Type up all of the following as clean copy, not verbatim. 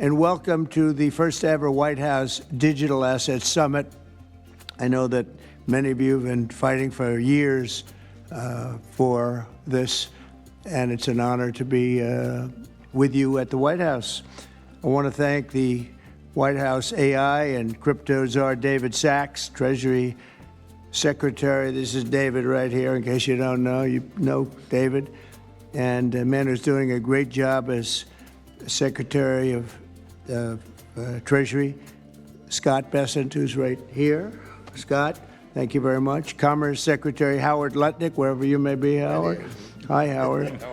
and welcome to the first ever White House Digital Assets Summit. I know that many of you have been fighting for years for this, and it's an honor to be with you at the White House. I want to thank the White House AI and crypto czar David Sachs, Treasury Secretary. This is David right here, in case you don't know. You know David. And a man who's doing a great job as Secretary of Treasury, Scott Bessent, who's right here. Scott, thank you very much. Commerce Secretary Howard Lutnick, wherever you may be, Howard. Hi, Howard.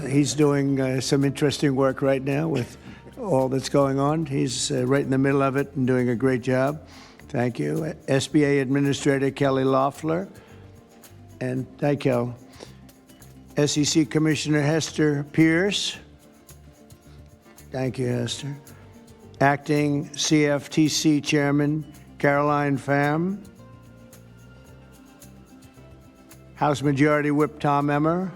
He's doing some interesting work right now with all that's going on. He's right in the middle of it and doing a great job. Thank you. SBA Administrator Kelly Loeffler. And hi, Kel. SEC Commissioner Hester Pierce. Thank you, Hester. Acting CFTC Chairman Caroline Pham. House Majority Whip Tom Emmer.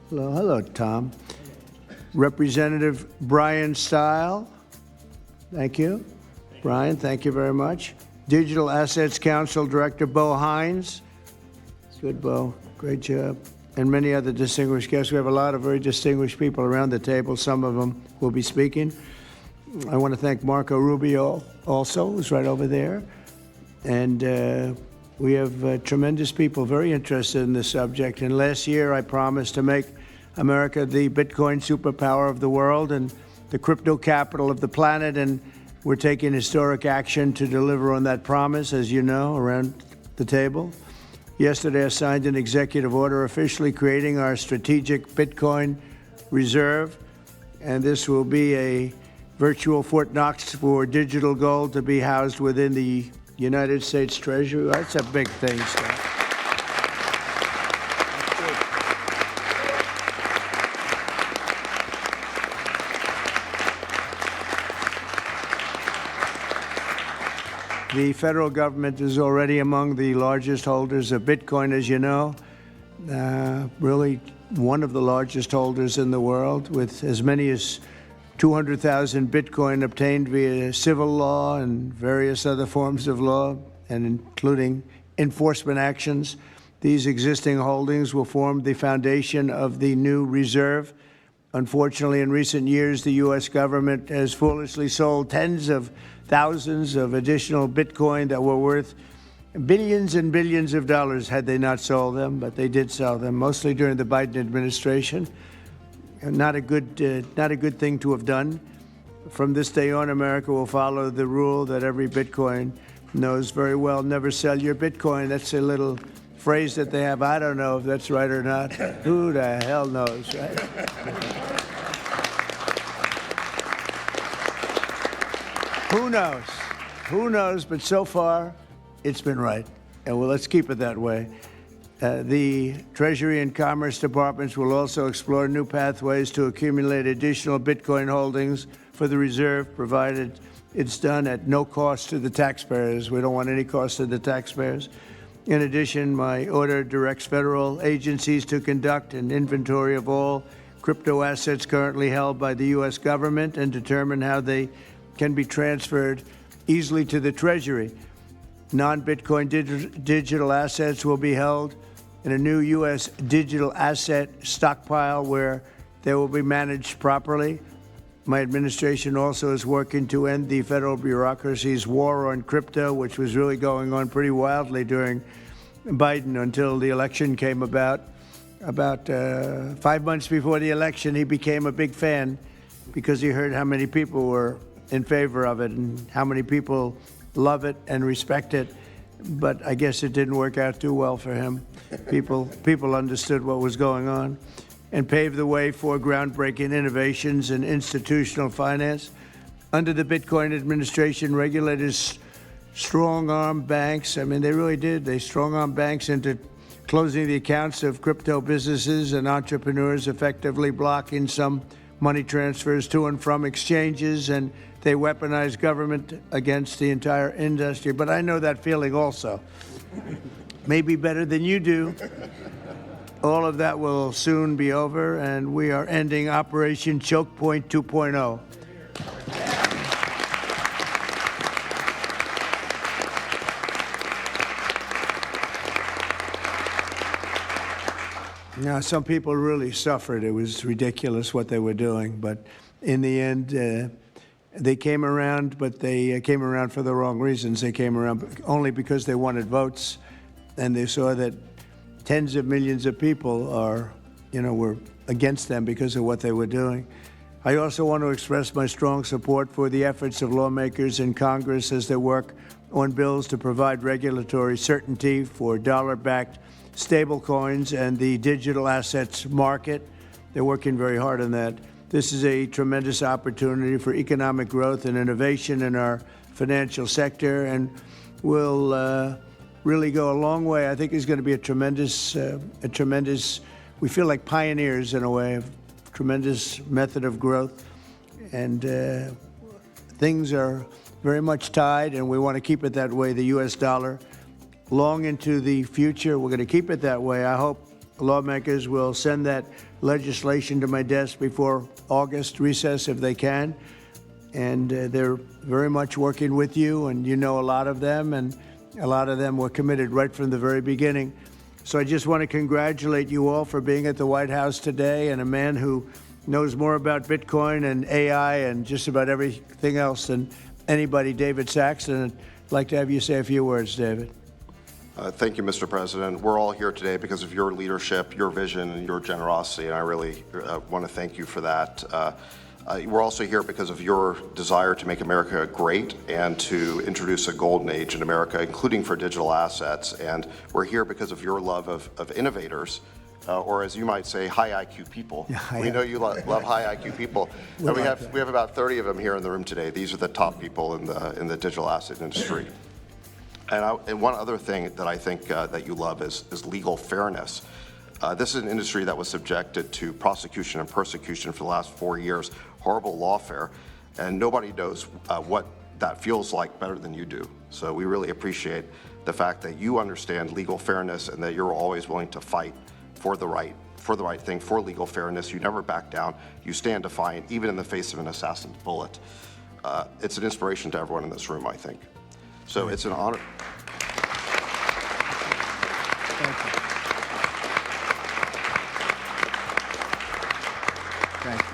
Hello, Tom. Representative Brian Stile. Thank you. Brian, thank you very much. Digital Assets Council Director Bo Hines. Good, Bo. Great job. And many other distinguished guests. We have a lot of very distinguished people around the table. Some of them will be speaking. I want to thank Marco Rubio also, who's right over there. And we have tremendous people very interested in this subject. And last year, I promised to make America the Bitcoin superpower of the world and the crypto capital of the planet. And we're taking historic action to deliver on that promise, as you know, around the table. Yesterday, I signed an executive order officially creating our strategic Bitcoin reserve. And this will be a virtual Fort Knox for digital gold to be housed within the United States Treasury. That's a big thing, Scott. The federal government is already among the largest holders of Bitcoin, as you know, really one of the largest holders in the world, with as many as 200,000 Bitcoin obtained via civil law and various other forms of law, and including enforcement actions. These existing holdings will form the foundation of the new reserve. Unfortunately, in recent years, the U.S. government has foolishly sold tens of thousands of additional Bitcoin that were worth billions and billions of dollars had they not sold them, but they did sell them, mostly during the Biden administration. Not a good thing to have done. From this day on, America will follow the rule that every Bitcoin knows very well: never sell your Bitcoin. That's a little phrase that they have. I don't know if that's right or not. Who the hell knows, right? Who knows? Who knows? But so far, it's been right. And well, let's keep it that way. The Treasury and Commerce Departments will also explore new pathways to accumulate additional Bitcoin holdings for the reserve, provided it's done at no cost to the taxpayers. We don't want any cost to the taxpayers. In addition, my order directs federal agencies to conduct an inventory of all crypto assets currently held by the U.S. government and determine how they can be transferred easily to the Treasury. Non-Bitcoin digital assets will be held in a new U.S. digital asset stockpile where they will be managed properly. My administration also is working to end the federal bureaucracy's war on crypto, which was really going on pretty wildly during Biden until the election came about. About 5 months before the election, he became a big fan because he heard how many people were in favor of it and how many people love it and respect it. But I guess it didn't work out too well for him. People understood what was going on and paved the way for groundbreaking innovations in institutional finance. Under the Bitcoin administration, regulators strong-armed banks. I mean, they really did. They strong-armed banks into closing the accounts of crypto businesses and entrepreneurs, effectively blocking some money transfers to and from exchanges, and they weaponized government against the entire industry. But I know that feeling also. Maybe better than you do. All of that will soon be over, and we are ending Operation Choke Point 2.0. Now, some people really suffered. It was ridiculous what they were doing, but in the end, they came around, but they came around for the wrong reasons. They came around only because they wanted votes, and they saw that tens of millions of people were against them because of what they were doing. I also want to express my strong support for the efforts of lawmakers in Congress as they work on bills to provide regulatory certainty for dollar-backed stablecoins and the digital assets market. They're working very hard on that. This is a tremendous opportunity for economic growth and innovation in our financial sector, and will really go a long way. I think it's going to be a tremendous, we feel like pioneers in a way, of tremendous method of growth. And things are very much tied, and we want to keep it that way, the U.S. dollar, long into the future. We're going to keep it that way. I hope lawmakers will send that legislation to my desk before August recess if they can. And they're very much working with you, and you know a lot of them, and a lot of them were committed right from the very beginning. So I just want to congratulate you all for being at the White House today, and a man who knows more about Bitcoin and AI and just about everything else than anybody, David Saxton. I'd like to have you say a few words, David. Thank you, Mr. President. We're all here today because of your leadership, your vision, and your generosity, and I really want to thank you for that. We're also here because of your desire to make America great and to introduce a golden age in America, including for digital assets. And we're here because of your love of innovators, or as you might say, high IQ people. Yeah, we know you love high IQ people. And we have about 30 of them here in the room today. These are the top people in the digital asset industry. And one other thing that I think that you love is legal fairness. This is an industry that was subjected to prosecution and persecution for the last 4 years, horrible lawfare, and nobody knows what that feels like better than you do. So we really appreciate the fact that you understand legal fairness and that you're always willing to fight for the right thing, for legal fairness. You never back down. You stand defiant, even in the face of an assassin's bullet. It's an inspiration to everyone in this room, I think. So it's an honor. Thank you. Thank you.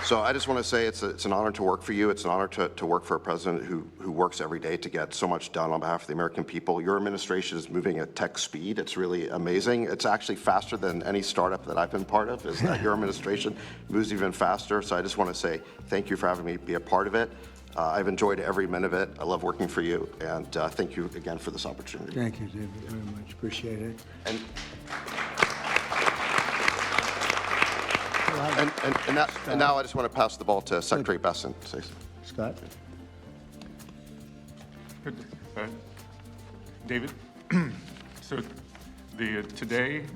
So I just want to say it's an honor to work for you. It's an honor to work for a president who works every day to get so much done on behalf of the American people. Your administration is moving at tech speed. It's really amazing. It's actually faster than any startup that I've been part of, is that your administration moves even faster. So I just want to say thank you for having me be a part of it. I've enjoyed every minute of it. I love working for you, and thank you again for this opportunity. Thank you, David, very much. Appreciate it. And now I just want to pass the ball to Secretary Besson. Scott? David, so today,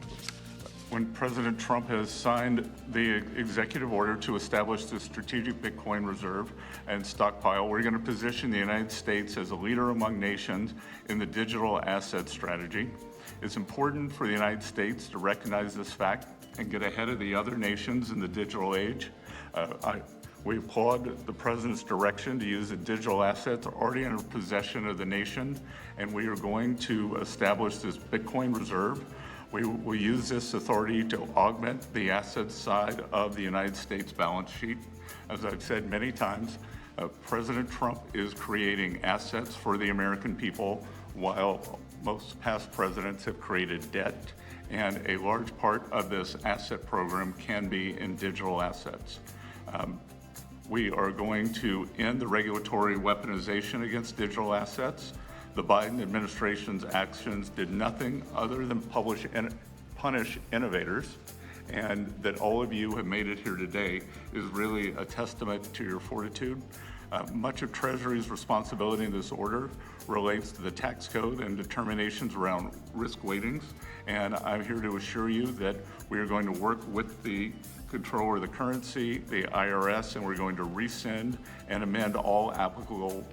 when President Trump has signed the executive order to establish the strategic Bitcoin reserve and stockpile, we're going to position the United States as a leader among nations in the digital asset strategy. It's important for the United States to recognize this fact and get ahead of the other nations in the digital age. We applaud the President's direction to use the digital assets already in possession of the nation, and we are going to establish this Bitcoin reserve. We will use this authority to augment the asset side of the United States balance sheet. As I've said many times, President Trump is creating assets for the American people, while most past presidents have created debt. And a large part of this asset program can be in digital assets. We are going to end the regulatory weaponization against digital assets. The Biden administration's actions did nothing other than punish innovators, and that all of you have made it here today is really a testament to your fortitude. Much of Treasury's responsibility in this order relates to the tax code and determinations around risk weightings, and I'm here to assure you that we are going to work with the Comptroller of the Currency, the IRS, and we're going to rescind and amend all applicable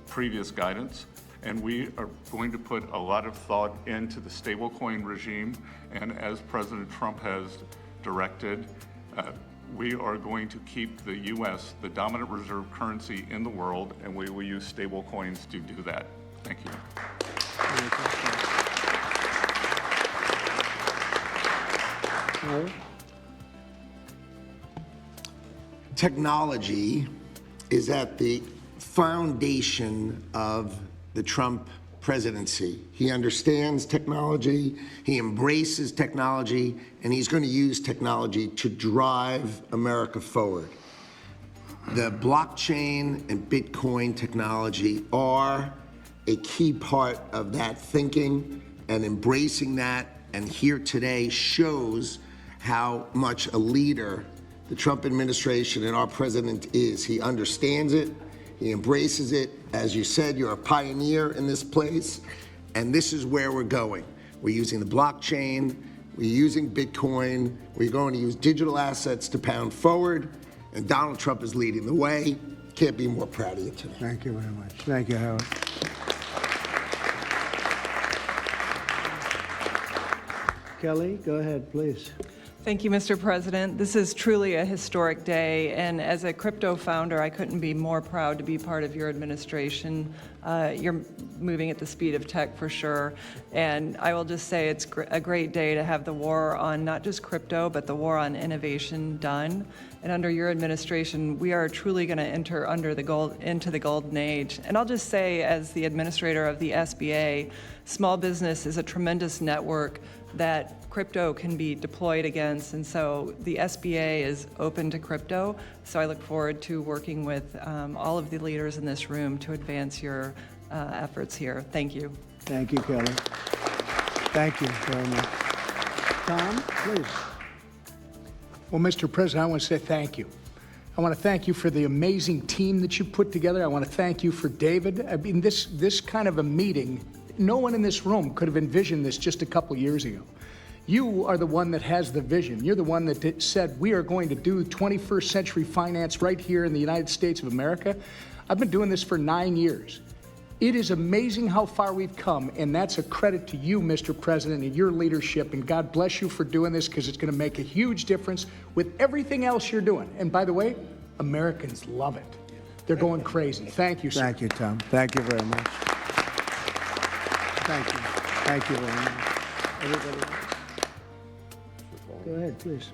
previous guidance. And we are going to put a lot of thought into the stablecoin regime, and as President Trump has directed, we are going to keep the U.S. the dominant reserve currency in the world, and we will use stablecoins to do that. Thank you. Technology is at the foundation of the Trump presidency. He understands technology, he embraces technology, and he's going to use technology to drive America forward. The blockchain and Bitcoin technology are a key part of that thinking, and embracing that, and here today shows how much a leader the Trump administration and our president is. He understands it, he embraces it. As you said, you're a pioneer in this place, and this is where we're going. We're using the blockchain, we're using Bitcoin, we're going to use digital assets to pound forward, and Donald Trump is leading the way. Can't be more proud of you today. Thank you very much. Thank you, Howard. Kelly, go ahead, please. Thank you, Mr. President. This is truly a historic day, and as a crypto founder, I couldn't be more proud to be part of your administration. You're moving at the speed of tech for sure, and I will just say it's a great day to have the war on not just crypto, but the war on innovation done. And under your administration, we are truly going to enter into the golden age. And I'll just say, as the administrator of the SBA, small business is a tremendous network that crypto can be deployed against, and so the SBA is open to crypto. So I look forward to working with all of the leaders in this room to advance your efforts here. Thank you. Thank you, Kelly. Thank you very much. Tom, please. Well, Mr. President, I want to say thank you. I want to thank you for the amazing team that you put together. I want to thank you for David. I mean, this kind of a meeting, no one in this room could have envisioned this just a couple years ago. You are the one that has the vision. You're the one that said, we are going to do 21st century finance right here in the United States of America. I've been doing this for 9 years. It is amazing how far we've come, and that's a credit to you, Mr. President, and your leadership, and God bless you for doing this, because it's going to make a huge difference with everything else you're doing. And by the way, Americans love it. They're going crazy. Thank you, sir. Thank you, Tom. Thank you very much. Thank you. Thank you very much. Everybody else? Go ahead, please.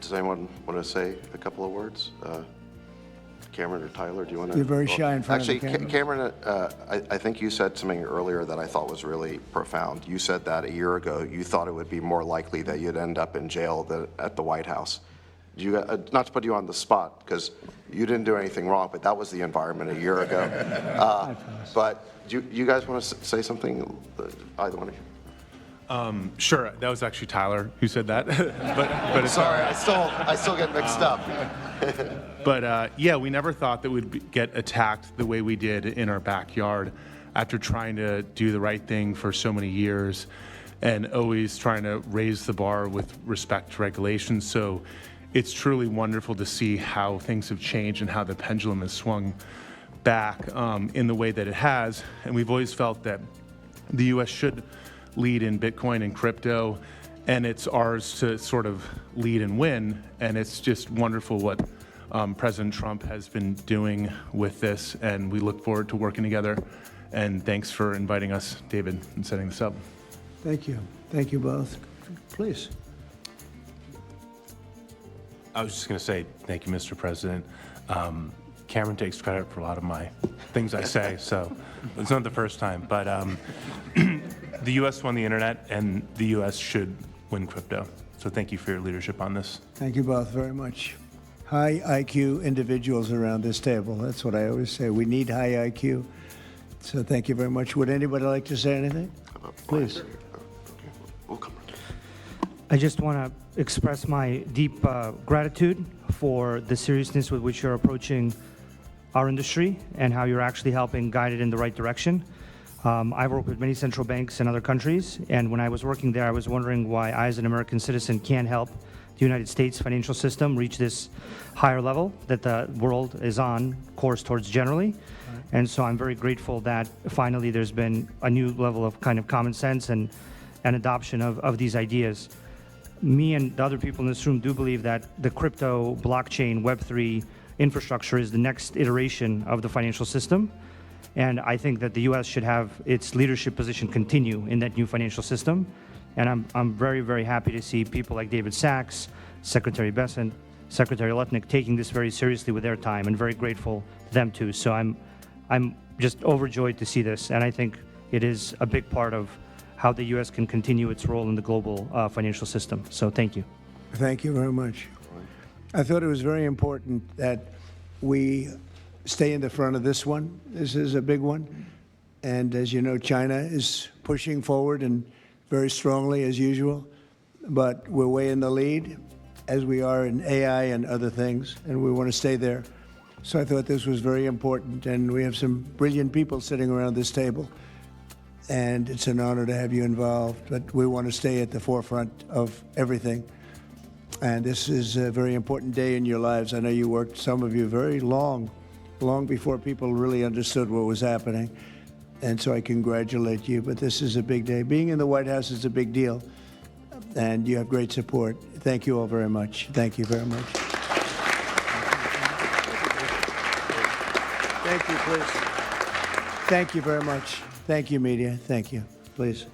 Does anyone want to say a couple of words? Cameron or Tyler, do you want to? You're very shy in front of the camera. Actually, Cameron, I think you said something earlier that I thought was really profound. You said that a year ago you thought it would be more likely that you'd end up in jail than at the White House. Not to put you on the spot, because you didn't do anything wrong, but that was the environment a year ago. But do you guys want to say something, either one of you? Sure, that was actually Tyler who said that. but it's Sorry, I still get mixed up. But yeah, we never thought that we'd get attacked the way we did in our backyard after trying to do the right thing for so many years and always trying to raise the bar with respect to regulations. So it's truly wonderful to see how things have changed and how the pendulum has swung back in the way that it has. And we've always felt that the U.S. should lead in Bitcoin and crypto, and it's ours to sort of lead and win. And it's just wonderful what President Trump has been doing with this, and we look forward to working together. And thanks for inviting us, David, and setting this up. Thank you. Thank you both. Please. I was just going to say thank you, Mr. President. Cameron takes credit for a lot of my things I say, so it's not the first time. But the U.S. won the internet, and the U.S. should win crypto. So thank you for your leadership on this. Thank you both very much. High IQ individuals around this table. That's what I always say. We need high IQ. So thank you very much. Would anybody like to say anything? Please. I just want to express my deep gratitude for the seriousness with which you're approaching our industry and how you're actually helping guide it in the right direction. I've worked with many central banks in other countries, and when I was working there, I was wondering why I, as an American citizen, can't help the United States financial system reach this higher level that the world is on course towards generally. And so I'm very grateful that finally there's been a new level of kind of common sense and adoption of these ideas. Me and the other people in this room do believe that the crypto, blockchain, Web3 infrastructure is the next iteration of the financial system. And I think that the U.S. should have its leadership position continue in that new financial system. And I'm very, very happy to see people like David Sachs, Secretary Bessent, Secretary Lutnick taking this very seriously with their time, and very grateful to them too. So I'm just overjoyed to see this, and I think it is a big part of how the U.S. can continue its role in the global financial system. So thank you. Thank you very much. I thought it was very important that we stay in the front of this one. This is a big one. And as you know, China is pushing forward and very strongly as usual. But we're way in the lead, as we are in AI and other things, and we want to stay there. So I thought this was very important, and we have some brilliant people sitting around this table, and it's an honor to have you involved. But we want to stay at the forefront of everything. And this is a very important day in your lives. I know you worked, some of you, very long before people really understood what was happening. And so I congratulate you, but this is a big day. Being in the White House is a big deal, and you have great support. Thank you all very much. Thank you very much. Thank you, please. Thank you very much. Thank you, media. Thank you. Please.